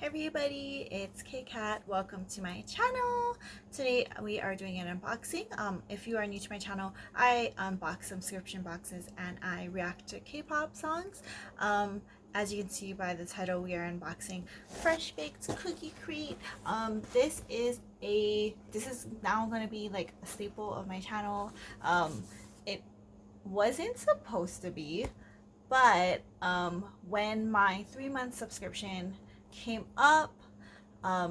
Hey everybody, it's K-Cat. Welcome to my channel. Today we are doing an unboxing. If you are new to my channel, I unbox subscription boxes and I react to K-pop songs. As you can see by the title, we are unboxing Fresh Baked Cookie Crate. This is now going to be like a staple of my channel. It wasn't supposed to be, but when my 3-month subscription came up, I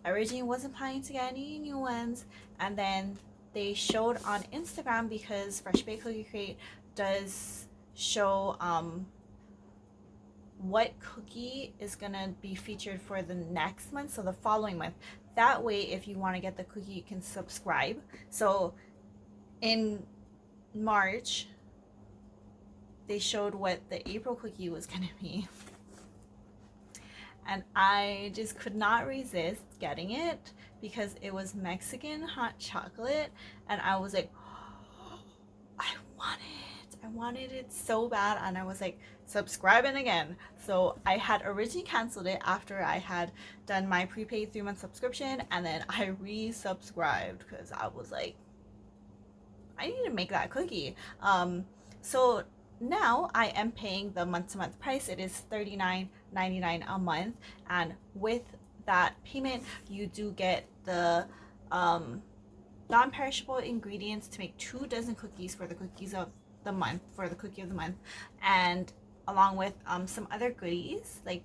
originally wasn't planning to get any new ones, and then they showed on Instagram, because Fresh Baked Cookie Crate does show what cookie is gonna be featured for the next month, so the following month. That way, if you want to get the cookie, you can subscribe. So in March, they showed what the April cookie was gonna be, and I just could not resist getting it because it was Mexican hot chocolate, and I was like, oh, I wanted it so bad, and I was like, subscribing again. So I had originally canceled it after I had done my prepaid 3-month subscription, and then I resubscribed because I was like, I need to make that cookie. So now I am paying the month-to-month price. It is $39.99 a month, and with that payment you do get the non-perishable ingredients to make 2 dozen cookies for the cookies of the month, for the cookie of the month, and along with some other goodies like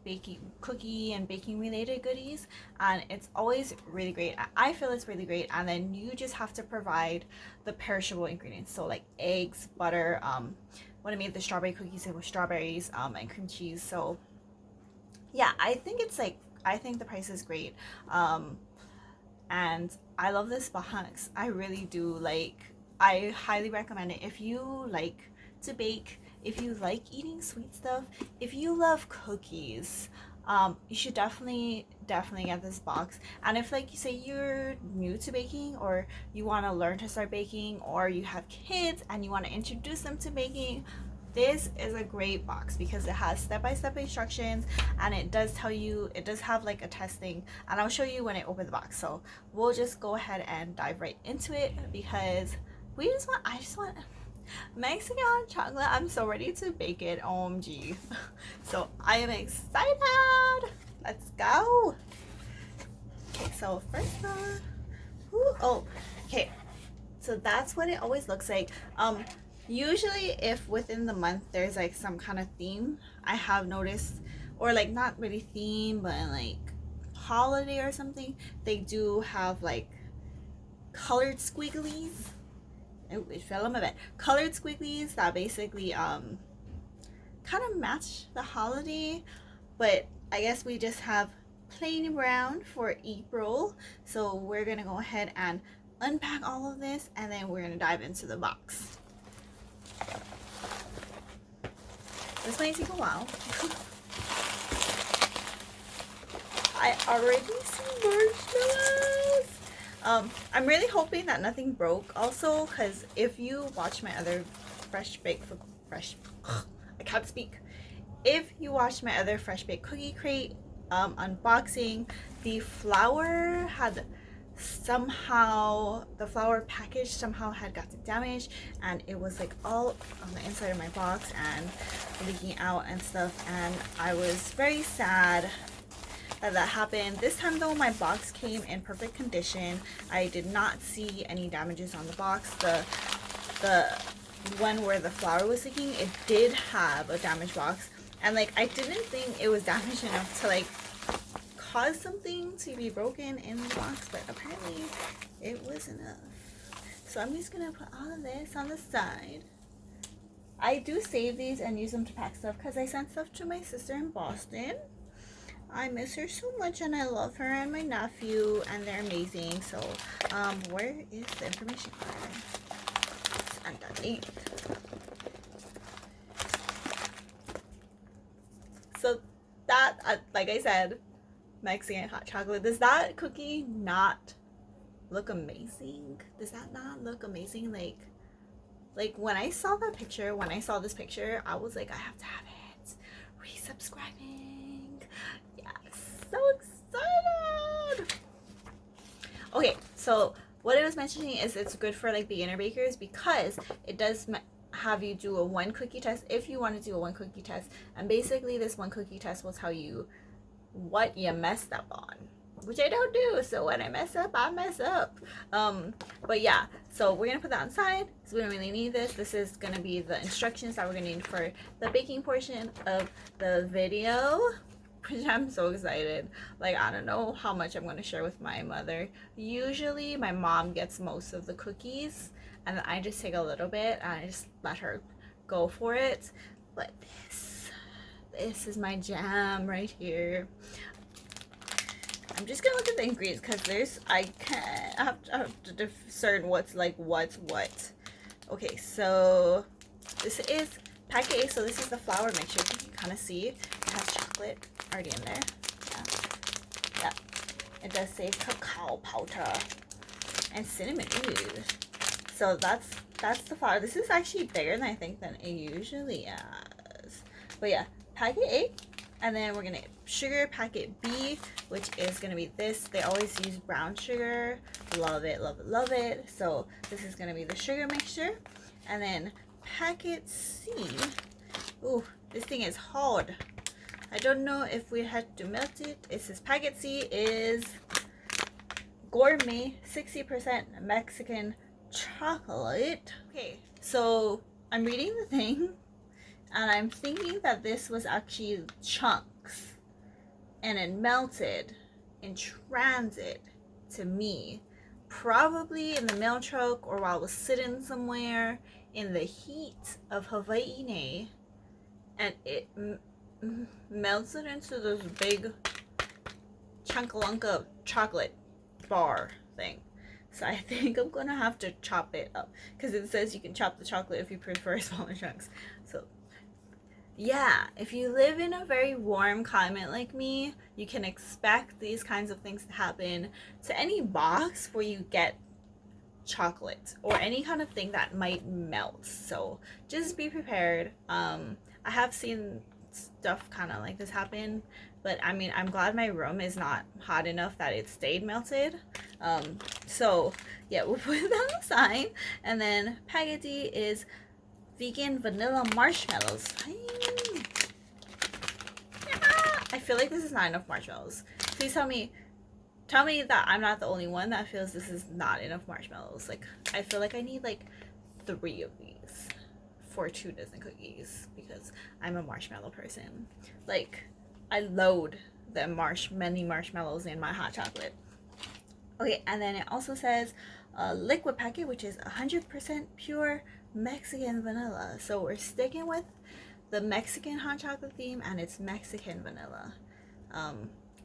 cookie and baking related goodies, and it's always really great. I feel it's really great. And then you just have to provide the perishable ingredients, so like eggs, butter. When I made the strawberry cookies, it was strawberries and cream cheese. So yeah, I think the price is great, and I love this box. I really do. I highly recommend it if you like to bake, if you like eating sweet stuff, if you love cookies. You should definitely get this box. And if, like, you say you're new to baking, or you want to learn to start baking, or you have kids and you want to introduce them to baking, this is a great box because it has step-by-step instructions, and it does have like a testing, and I'll show you when I open the box. So we'll just go ahead and dive right into it, because I just want Mexican hot chocolate. I'm so ready to bake it. OMG. So I am excited. Let's go. Okay, so first okay. So that's what it always looks like. Usually if within the month there's like some kind of theme, I have noticed, or like not really theme, but like holiday or something, they do have like colored squigglies. It fell on my bed. Colored squigglies that basically kind of match the holiday, but I guess we just have plain brown for April. So we're gonna go ahead and unpack all of this, and then we're gonna dive into the box. This might take a while. I already see marshmallows. I'm really hoping that nothing broke also, because if you watch my other I can't speak. If you watch my other Fresh Baked Cookie Crate unboxing, the flour package somehow had gotten damaged, and it was like all on the inside of my box and leaking out and stuff, and I was very sad that happened. This time though, my box came in perfect condition. I did not see any damages on the box. The one where the flour was leaking, it did have a damaged box, and like I didn't think it was damaged enough to like cause something to be broken in the box, but apparently it was enough. So I'm just gonna put all of this on the side. I do save these and use them to pack stuff because I sent stuff to my sister in Boston. I miss her so much, and I love her and my nephew, and they're amazing. So where is the information card? It's underneath. So that, like I said, Mexican hot chocolate. Does that cookie not look amazing? Does that not look amazing? Like when I saw this picture, I was like, I have to have it. Resubscribing. So what it was mentioning is it's good for like beginner bakers because it does have you do a 1 cookie test if you want to do a 1 cookie test, and basically this 1 cookie test will tell you what you messed up on, which I don't do. So when I mess up, I mess up. But yeah, so we're gonna put that on the side, so we don't really need this. This is gonna be the instructions that we're gonna need for the baking portion of the video, which I'm so excited. Like, I don't know how much I'm gonna share with my mother. Usually my mom gets most of the cookies and I just take a little bit and I just let her go for it. But this is my jam right here. I'm just gonna look at the ingredients because I have to discern what's like what's what. Okay, so this is packet A, so this is the flour mixture. You can kind of see it has chocolate already in there. Yeah, it does say cacao powder and cinnamon. Ooh. So that's the flour. This is actually bigger than I think than it usually is. But yeah, packet A, and then we're gonna sugar packet B, which is gonna be this. They always use brown sugar. Love it, love it, love it. So this is gonna be the sugar mixture, and then packet C. Ooh, this thing is hard. I don't know if we had to melt it. It says packet C is gourmet 60% Mexican chocolate. Okay, so I'm reading the thing and I'm thinking that this was actually chunks and it melted in transit to me, probably in the mail truck or while I was sitting somewhere in the heat of Hawaii, and it melted into this big chunkalunka chocolate bar thing. So I think I'm gonna have to chop it up because it says you can chop the chocolate if you prefer smaller chunks. So yeah, if you live in a very warm climate like me, you can expect these kinds of things to happen to any box where you get chocolate or any kind of thing that might melt. So just be prepared. I have seen stuff kind of like this happen, but I mean, I'm glad my room is not hot enough that it stayed melted. So yeah, we'll put that on the side. And then packet D is vegan vanilla marshmallows. I feel like this is not enough marshmallows. Please tell me that I'm not the only one that feels this is not enough marshmallows. Like, I feel like I need like 3 of these for 2 dozen cookies because I'm a marshmallow person. Like, I load the many marshmallows in my hot chocolate. Okay, and then it also says a liquid packet, which is 100% pure Mexican vanilla. So we're sticking with the Mexican hot chocolate theme, and it's Mexican vanilla,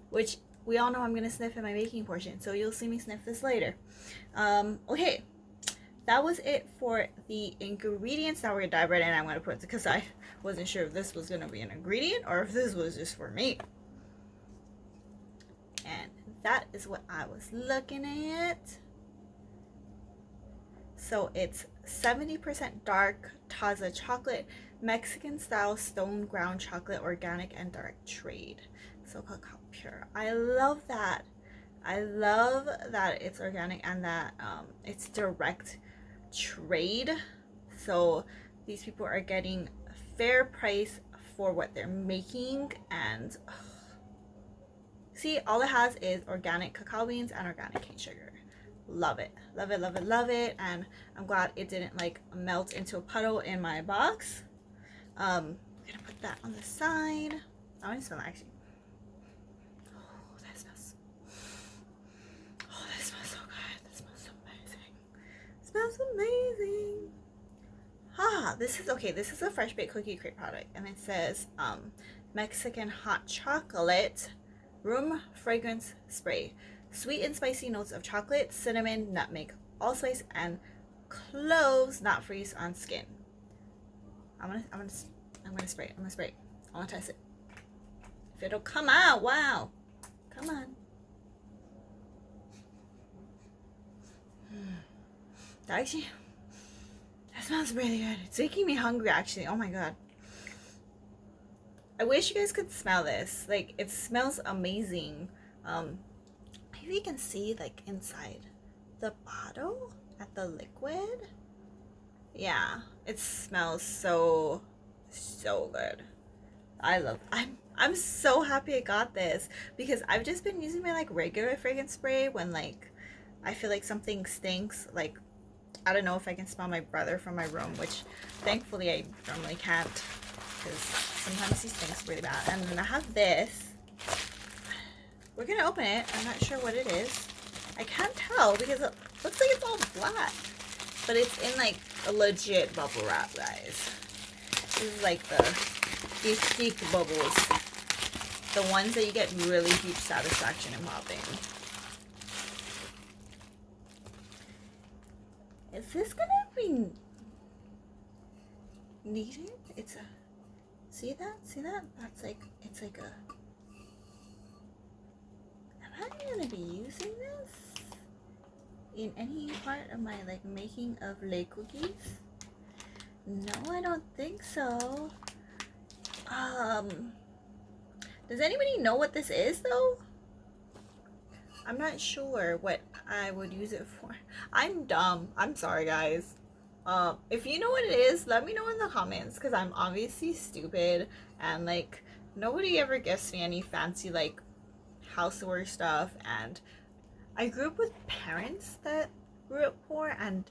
which we all know I'm gonna sniff in my baking portion, so you'll see me sniff this later. Okay, that was it for the ingredients. Now we're gonna dive right in. I'm gonna put it because I wasn't sure if this was gonna be an ingredient or if this was just for me. And that is what I was looking at. So it's 70% dark Taza chocolate, Mexican style stone ground chocolate, organic and direct trade. So cacao pure. I love that. I love that it's organic and that it's direct trade. So these people are getting a fair price for what they're making, and see, all it has is organic cacao beans and organic cane sugar. Love it, love it, love it, love it. And I'm glad it didn't like melt into a puddle in my box. I'm gonna put that on the side. I want to smell actually. Oh, that smells. Oh, that smells so good. That smells amazing. It smells amazing. Ah, this is okay. This is a fresh baked cookie crate product, and it says Mexican hot chocolate room fragrance spray. Sweet and spicy notes of chocolate, cinnamon, nutmeg, allspice, and cloves not freeze on skin. I'm gonna spray it. I'm gonna spray it. I wanna test it. If it'll come out, wow. Come on. That smells really good. It's making me hungry actually. Oh my god. I wish you guys could smell this. Like, it smells amazing. Maybe you can see like inside the bottle at the liquid. Yeah, it smells so good. I'm so happy I got this because I've just been using my like regular fragrance spray when like I feel like something stinks. Like I don't know if I can smell my brother from my room, which thankfully I normally can't because sometimes he stinks really bad. And then I have this. We're gonna open it. I'm not sure what it is. I can't tell because it looks like it's all black, but it's in like a legit bubble wrap, guys. This is like the thick bubbles, the ones that you get really huge satisfaction in popping. Is this gonna be needed? It's a, see that? That's like, it's like a, am I gonna be using this in any part of my like making of lei cookies? No, I don't think so. Does anybody know what this is though? I'm not sure what I would use it for. I'm dumb. I'm sorry, guys. If you know what it is, let me know in the comments because I'm obviously stupid and like nobody ever gives me any fancy like houseware stuff, and I grew up with parents that grew up poor and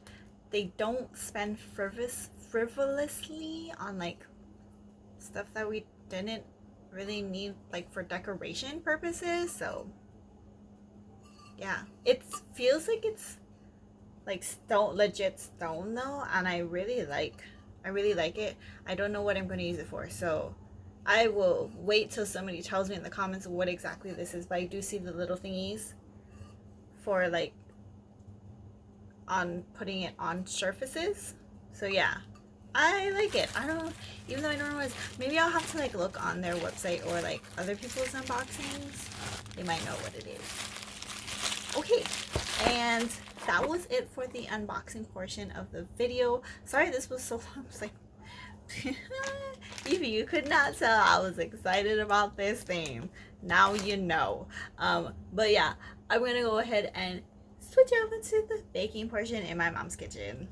they don't spend frivolously on like stuff that we didn't really need like for decoration purposes. So yeah, it feels like it's like stone, legit stone though, and I really like it. I don't know what I'm going to use it for, so I will wait till somebody tells me in the comments what exactly this is. But I do see the little thingies for like on putting it on surfaces. So yeah, I like it. I don't, even though I don't know what it is, maybe I'll have to like look on their website or like other people's unboxings. They might know what it is. Okay, and that was it for the unboxing portion of the video. Sorry this was so long. I was like, if you could not tell, I was excited about this theme. Now you know. But yeah, I'm gonna go ahead and switch over to the baking portion in my mom's kitchen.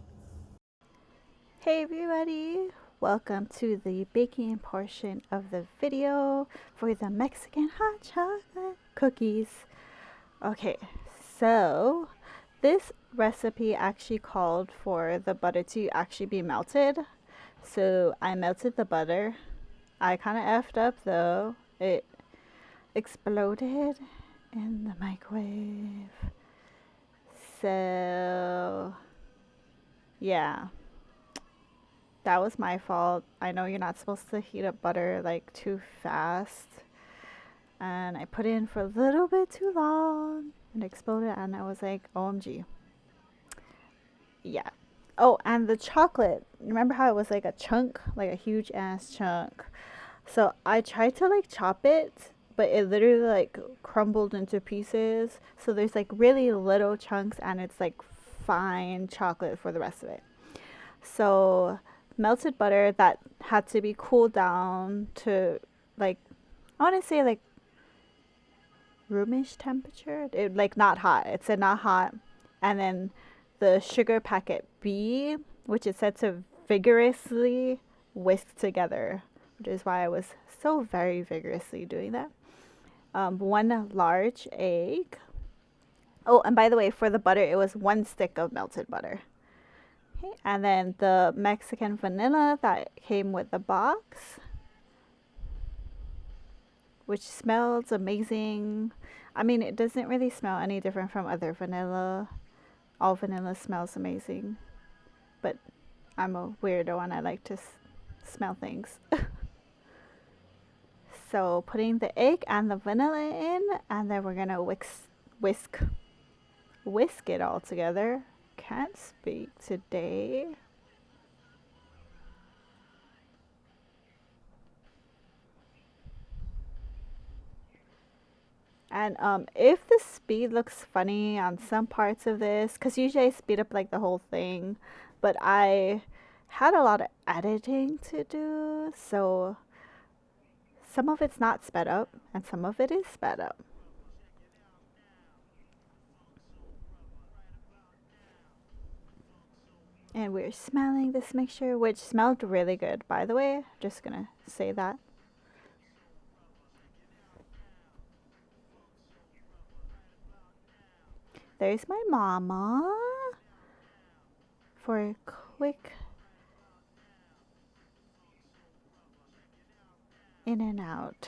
Hey everybody, welcome to the baking portion of the video for the Mexican hot chocolate cookies. Okay, so this recipe actually called for the butter to actually be melted. So I melted the butter. I kind of effed up though. It exploded in the microwave. So yeah, that was my fault. I know you're not supposed to heat up butter like too fast. And I put it in for a little bit too long and it exploded, and I was like, OMG. Yeah. Oh, and the chocolate. Remember how it was like a chunk? Like a huge ass chunk. So I tried to like chop it, but it literally like crumbled into pieces. So there's like really little chunks and it's like fine chocolate for the rest of it. So melted butter that had to be cooled down to like, I want to say like roomish temperature. It like not hot. It said not hot. And then the sugar packet B, which is said to vigorously whisk together, which is why I was so very vigorously doing that. 1 large egg. Oh, and by the way, for the butter, it was 1 stick of melted butter. Okay, and then the Mexican vanilla that came with the box, which smells amazing. I mean, it doesn't really smell any different from other vanilla. All vanilla smells amazing, but I'm a weirdo and I like to smell things. So putting the egg and the vanilla in, and then we're gonna whisk it all together. Can't speak today. And if the speed looks funny on some parts of this, because usually I speed up like the whole thing, but I had a lot of editing to do, so some of it's not sped up and some of it is sped up. And we're smelling this mixture, which smelled really good, by the way. Just gonna say that. There's my mama for a quick in and out.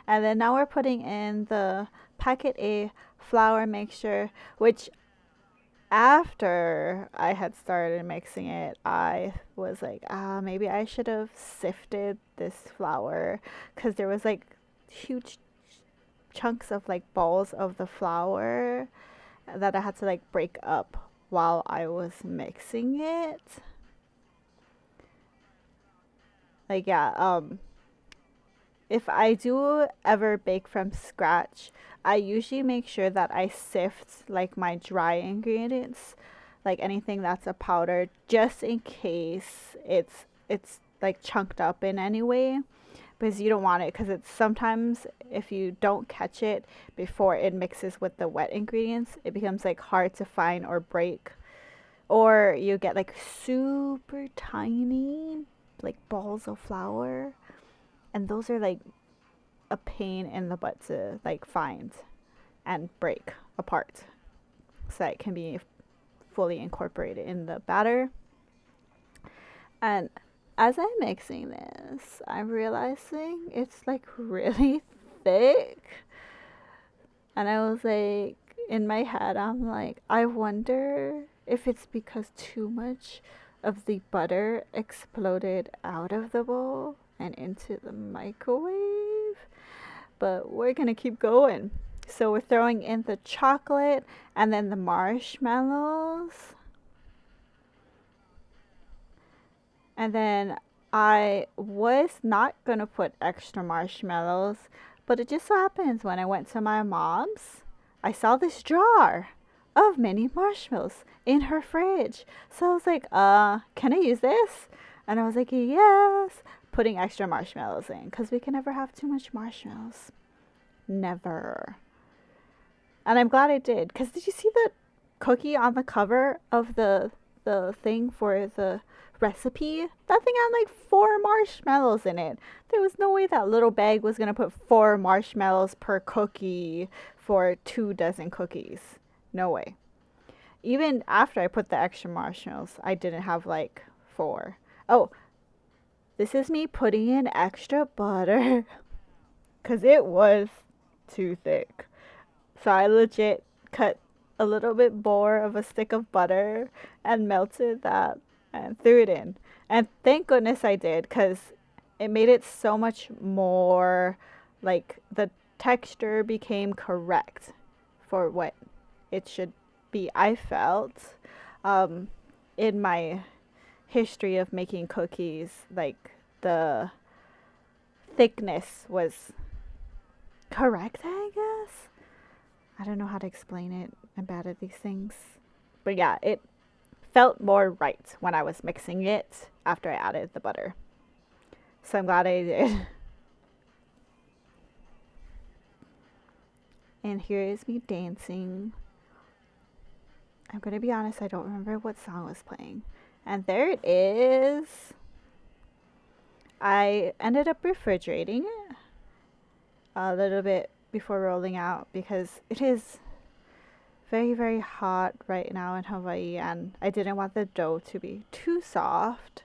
And then now we're putting in the packet A flour mixture, which after I had started mixing it, I was like, maybe I should have sifted this flour, because there was like huge chunks of like balls of the flour that I had to like break up while I was mixing it. Like, yeah, if I do ever bake from scratch, I usually make sure that I sift like my dry ingredients, like anything that's a powder, just in case it's like chunked up in any way, because you don't want it, because it's sometimes if you don't catch it before it mixes with the wet ingredients, it becomes like hard to find or break, or you get like super tiny like balls of flour, and those are like a pain in the butt to like find and break apart so that it can be fully incorporated in the batter. And as I'm mixing this, I'm realizing it's like really thick. And I was like, in my head, I'm like, I wonder if it's because too much of the butter exploded out of the bowl and into the microwave. But we're gonna keep going. So we're throwing in the chocolate and then the marshmallows. And then I was not gonna put extra marshmallows, but it just so happens when I went to my mom's, I saw this jar of mini marshmallows in her fridge. So I was like, can I use this? And I was like, yes, putting extra marshmallows in, because we can never have too much marshmallows. Never. And I'm glad I did, because did you see the cookie on the cover of the thing for the recipe? That thing had like 4 marshmallows in it. There was no way that little bag was gonna put 4 marshmallows per cookie for 2 dozen cookies. No way. Even after I put the extra marshmallows, I didn't have like 4. Oh, this is me putting in extra butter because it was too thick. So I legit cut a little bit more of a stick of butter and melted that and threw it in. And thank goodness I did, because it made it so much more, like, the texture became correct for what it should be, I felt. In my history of making cookies, like, the thickness was correct, I guess. I don't know how to explain it. I'm bad at these things. But yeah, it felt more right when I was mixing it after I added the butter. So I'm glad I did. And here is me dancing. I'm going to be honest, I don't remember what song was playing. And there it is. I ended up refrigerating it a little bit before rolling out, because it is very, very hot right now in Hawaii, and I didn't want the dough to be too soft.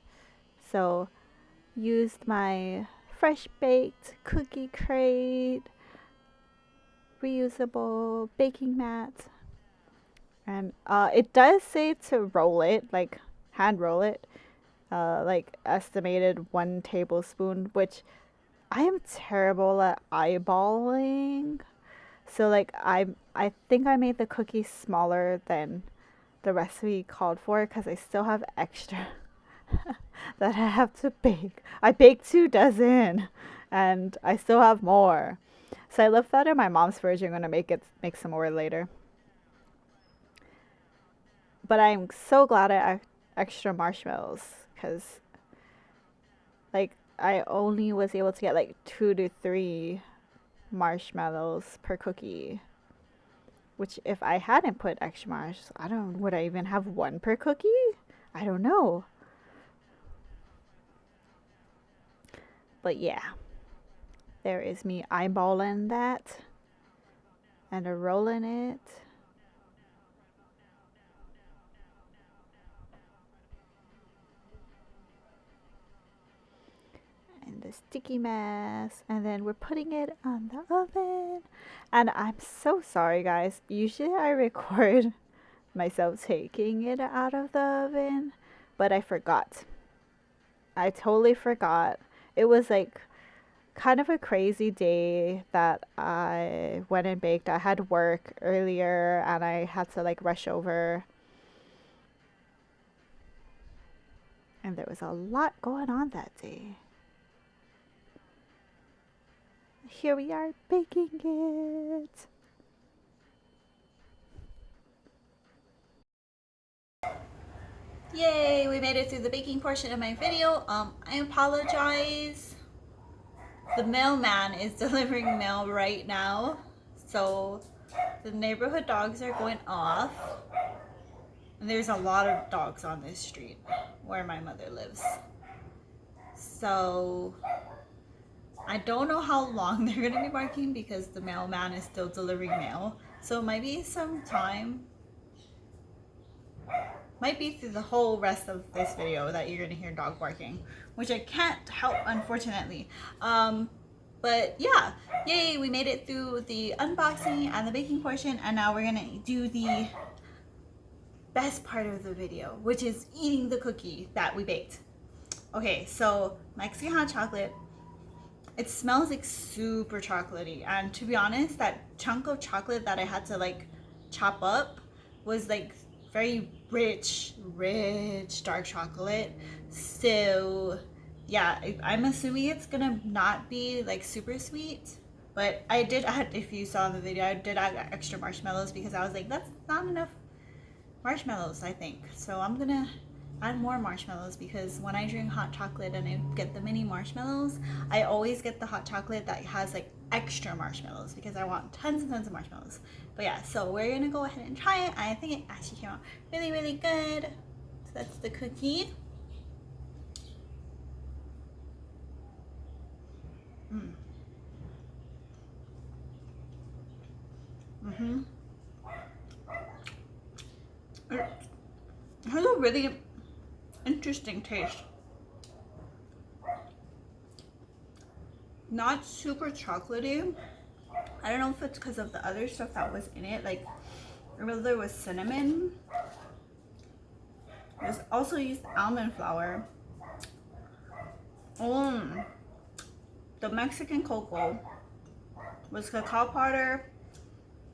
So used my fresh baked cookie crate, reusable baking mat, and it does say to roll it, like hand roll it, like estimated 1 tablespoon, which I am terrible at eyeballing. So like I think I made the cookies smaller than the recipe called for, because I still have extra that I have to bake. I baked 2 dozen and I still have more. So I left that in my mom's fridge. I'm gonna make some more later. But I'm so glad I extra marshmallows, because like I only was able to get like 2 to 3 marshmallows per cookie, which if I hadn't put extra marshmallows, would I even have 1 per cookie? I don't know. But yeah, there is me eyeballing that and a rolling it. And the sticky mess, and then we're putting it on the oven. And I'm so sorry, guys. Usually I record myself taking it out of the oven, but I forgot. I totally forgot. It was like kind of a crazy day that I went and baked. I had work earlier and I had to like rush over. And there was a lot going on that day. Here we are baking it. Yay, we made it through the baking portion of my video. I apologize. The mailman is delivering mail right now. So the neighborhood dogs are going off. And there's a lot of dogs on this street where my mother lives. So I don't know how long they're going to be barking because the mailman is still delivering mail. So it might be some time. Might be through the whole rest of this video that you're going to hear dog barking, which I can't help, unfortunately. But yeah, yay, we made it through the unboxing and the baking portion, and now we're going to do the best part of the video, which is eating the cookie that we baked. Okay, so Mexican hot chocolate. It smells like super chocolatey, and to be honest, that chunk of chocolate that I had to like chop up was like very rich dark chocolate. So yeah, I'm assuming it's gonna not be like super sweet, but I did add, if you saw in the video, I did add extra marshmallows because I was like, that's not enough marshmallows, I think. So I'm gonna add more marshmallows because when I drink hot chocolate and I get the mini marshmallows, I always get the hot chocolate that has like extra marshmallows because I want tons and tons of marshmallows. But yeah, so we're gonna go ahead and try it. I think it actually came out really good. So that's the cookie. It has a really interesting taste. Not super chocolatey. I don't know if it's because of the other stuff that was in it. Like, I remember there was cinnamon. There's also used almond flour. The Mexican cocoa was cacao powder,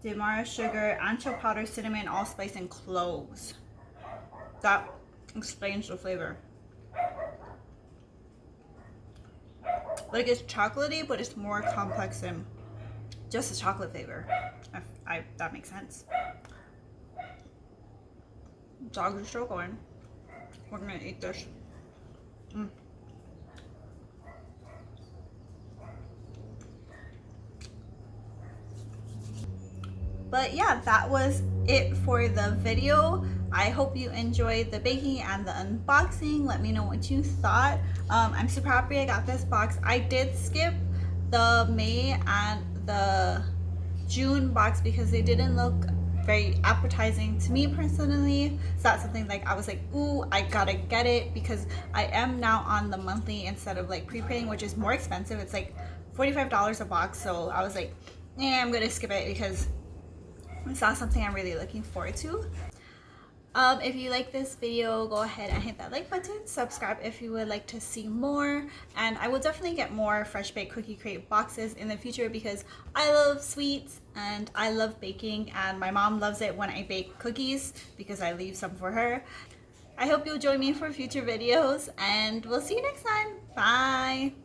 demerara sugar, ancho powder, cinnamon, allspice, and cloves. That explains the flavor. Like, it's chocolatey, but it's more complex than just a chocolate flavor. If that makes sense. Dogs are still going. We're gonna eat this. But yeah, that was it for the video. I hope you enjoyed the baking and the unboxing. Let me know what you thought. I'm super happy I got this box. I did skip the May and the June box because they didn't look very appetizing to me personally. So that's something like I was like, ooh, I gotta get it because I am now on the monthly instead of like prepaying, which is more expensive. It's like $45 a box. So I was like, I'm gonna skip it because it's not something I'm really looking forward to. If you like this video, go ahead and hit that like button. Subscribe if you would like to see more. And I will definitely get more Fresh Baked Cookie Crate boxes in the future because I love sweets and I love baking. And my mom loves it when I bake cookies because I leave some for her. I hope you'll join me for future videos and we'll see you next time. Bye!